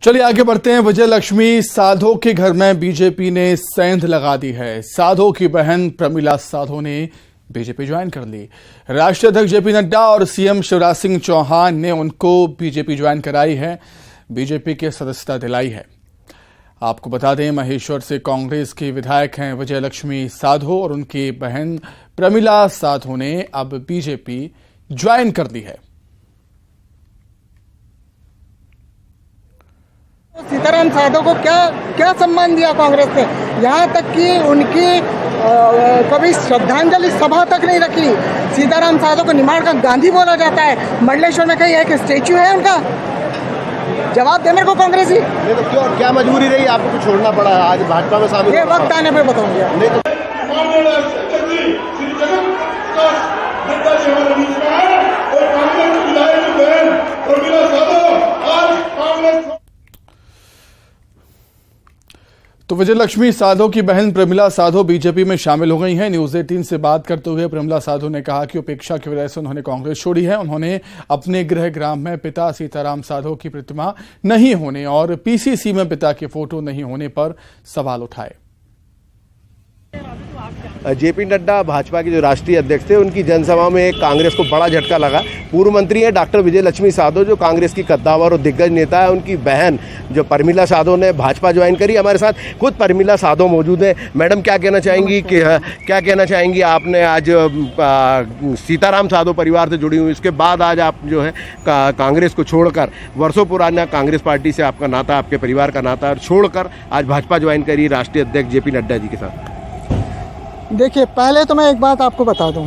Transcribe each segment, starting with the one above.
चलिए आगे बढ़ते हैं। विजय लक्ष्मी साधो के घर में बीजेपी ने सेंध लगा दी है। साधो की बहन प्रमिला साधो ने बीजेपी ज्वाइन कर ली। राष्ट्रीय अध्यक्ष जेपी नड्डा और सीएम शिवराज सिंह चौहान ने उनको बीजेपी ज्वाइन कराई है, बीजेपी की सदस्यता दिलाई है। आपको बता दें, महेश्वर से कांग्रेस के विधायक हैं विजय लक्ष्मी साधो और उनकी बहन प्रमिला साधो ने अब बीजेपी ज्वाइन कर ली है। सीताराम साधो को क्या सम्मान दिया कांग्रेस ने, यहाँ तक कि उनकी कभी श्रद्धांजलि सभा तक नहीं रखी। सीताराम साधो को निमाड़ का गांधी बोला जाता है। मंडलेश्वर में कहीं एक स्टेच्यू है उनका? जवाब दे मेरे को कांग्रेस ही। नहीं तो क्यों, क्या मजबूरी रही आपको छोड़ना पड़ा आज भाजपा में शामिल? ये वक्त आने पे बताऊंगा। तो विजय लक्ष्मी साधो की बहन प्रमिला साधो बीजेपी में शामिल हो गई हैं। न्यूज 18 से बात करते हुए प्रमिला साधो ने कहा कि उपेक्षा की वजह से उन्होंने कांग्रेस छोड़ी है। उन्होंने अपने गृह ग्राम में पिता सीताराम साधो की प्रतिमा नहीं होने और पीसीसी में पिता की फोटो नहीं होने पर सवाल उठाए। जेपी नड्डा भाजपा के जो राष्ट्रीय अध्यक्ष थे, उनकी जनसभा में कांग्रेस को बड़ा झटका लगा। पूर्व मंत्री है डॉक्टर विजय लक्ष्मी साधो, जो कांग्रेस की कद्दावर और दिग्गज नेता है, उनकी बहन जो प्रमिला साधो ने भाजपा ज्वाइन करी। हमारे साथ खुद प्रमिला साधो मौजूद है। मैडम, क्या कहना चाहेंगी आपने आज सीताराम साधो परिवार से जुड़ी हुई, इसके बाद आज आप जो है कांग्रेस को छोड़कर, वर्षों पुराना कांग्रेस पार्टी से आपका नाता, आपके परिवार का नाता, और छोड़कर आज भाजपा ज्वाइन करी राष्ट्रीय अध्यक्ष जेपी नड्डा जी के साथ? देखिए, पहले तो मैं एक बात आपको बता दूं,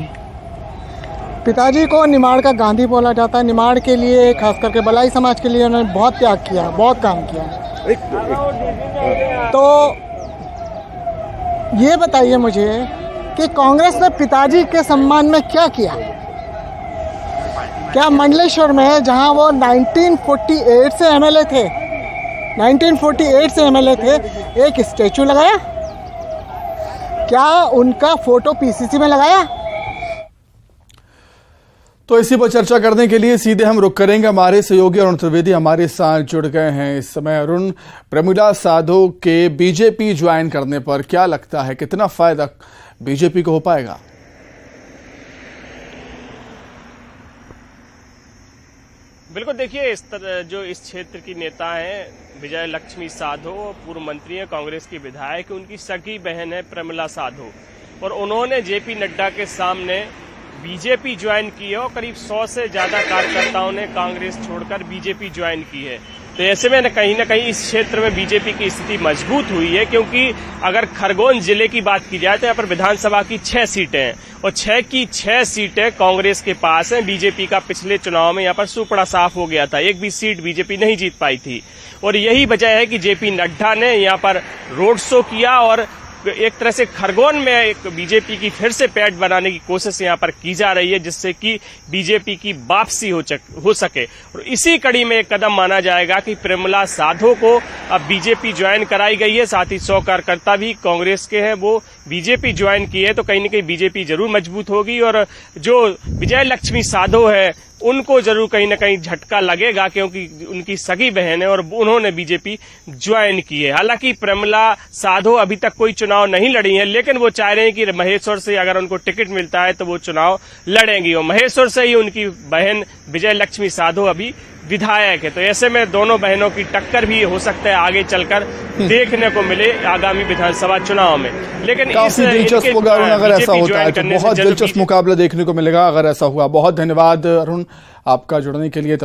पिताजी को निमाड़ का गांधी बोला जाता है। निमाड़ के लिए, खास करके बलाई समाज के लिए उन्होंने बहुत त्याग किया, बहुत काम किया। तो ये बताइए मुझे कि कांग्रेस ने पिताजी के सम्मान में क्या किया? क्या मंडलेश्वर में, जहां वो 1948 से एमएलए थे, 1948 से एमएलए थे, एक स्टैचू लगाया? क्या उनका फोटो पीसीसी में लगाया? तो इसी पर चर्चा करने के लिए सीधे हम रुख करेंगे। हमारे सहयोगी अरुण त्रिवेदी हमारे साथ जुड़ गए हैं इस समय। अरुण, प्रमिला साधो के बीजेपी ज्वाइन करने पर क्या लगता है, कितना फायदा बीजेपी को हो पाएगा? बिल्कुल, देखिए, इस क्षेत्र की नेता हैं विजय लक्ष्मी साधो, पूर्व मंत्री हैं, कांग्रेस की विधायक, उनकी सगी बहन है प्रमिला साधो, और उन्होंने जेपी नड्डा के सामने बीजेपी ज्वाइन की है और करीब 100 से ज्यादा कार्यकर्ताओं ने कांग्रेस छोड़कर बीजेपी ज्वाइन की है। तो ऐसे में न कहीं इस क्षेत्र में बीजेपी की स्थिति मजबूत हुई है, क्योंकि अगर खरगोन जिले की बात की जाए तो यहाँ पर विधानसभा की 6 सीटें हैं और 6 की 6 सीटें कांग्रेस के पास हैं। बीजेपी का पिछले चुनाव में यहाँ पर सुपड़ा साफ हो गया था, एक भी सीट बीजेपी नहीं जीत पाई थी, और यही वजह है कि जेपी नड्डा ने यहाँ पर रोड शो किया और एक तरह से खरगोन में एक बीजेपी की फिर से पैठ बनाने की कोशिश यहाँ पर की जा रही है, जिससे कि बीजेपी की वापसी हो सके। और इसी कड़ी में एक कदम माना जाएगा कि प्रमिला साधो को अब बीजेपी ज्वाइन कराई गई है। साथ ही 100 कार्यकर्ता भी कांग्रेस के हैं, वो बीजेपी ज्वाइन की है, तो कहीं न कहीं बीजेपी जरूर मजबूत होगी। और जो विजय लक्ष्मी साधो है, उनको जरूर कहीं न कहीं झटका लगेगा, क्योंकि उनकी सगी बहन है और उन्होंने बीजेपी ज्वाइन की है। हालांकि प्रमिला साधो अभी तक कोई चुनाव नहीं लड़ी है, लेकिन वो चाह रहे हैं कि महेश्वर से अगर उनको टिकट मिलता है तो वो चुनाव लड़ेंगी, और महेश्वर से ही उनकी बहन विजय लक्ष्मी साधो अभी विधायक है। तो ऐसे में दोनों बहनों की टक्कर भी हो सकता है आगे चलकर देखने को मिले आगामी विधानसभा चुनाव में। लेकिन काफी दिलचस्प होगा अगर ऐसा होता है, तो बहुत दिलचस्प मुकाबला देखने को मिलेगा अगर ऐसा हुआ। बहुत धन्यवाद अरुण आपका जुड़ने के लिए।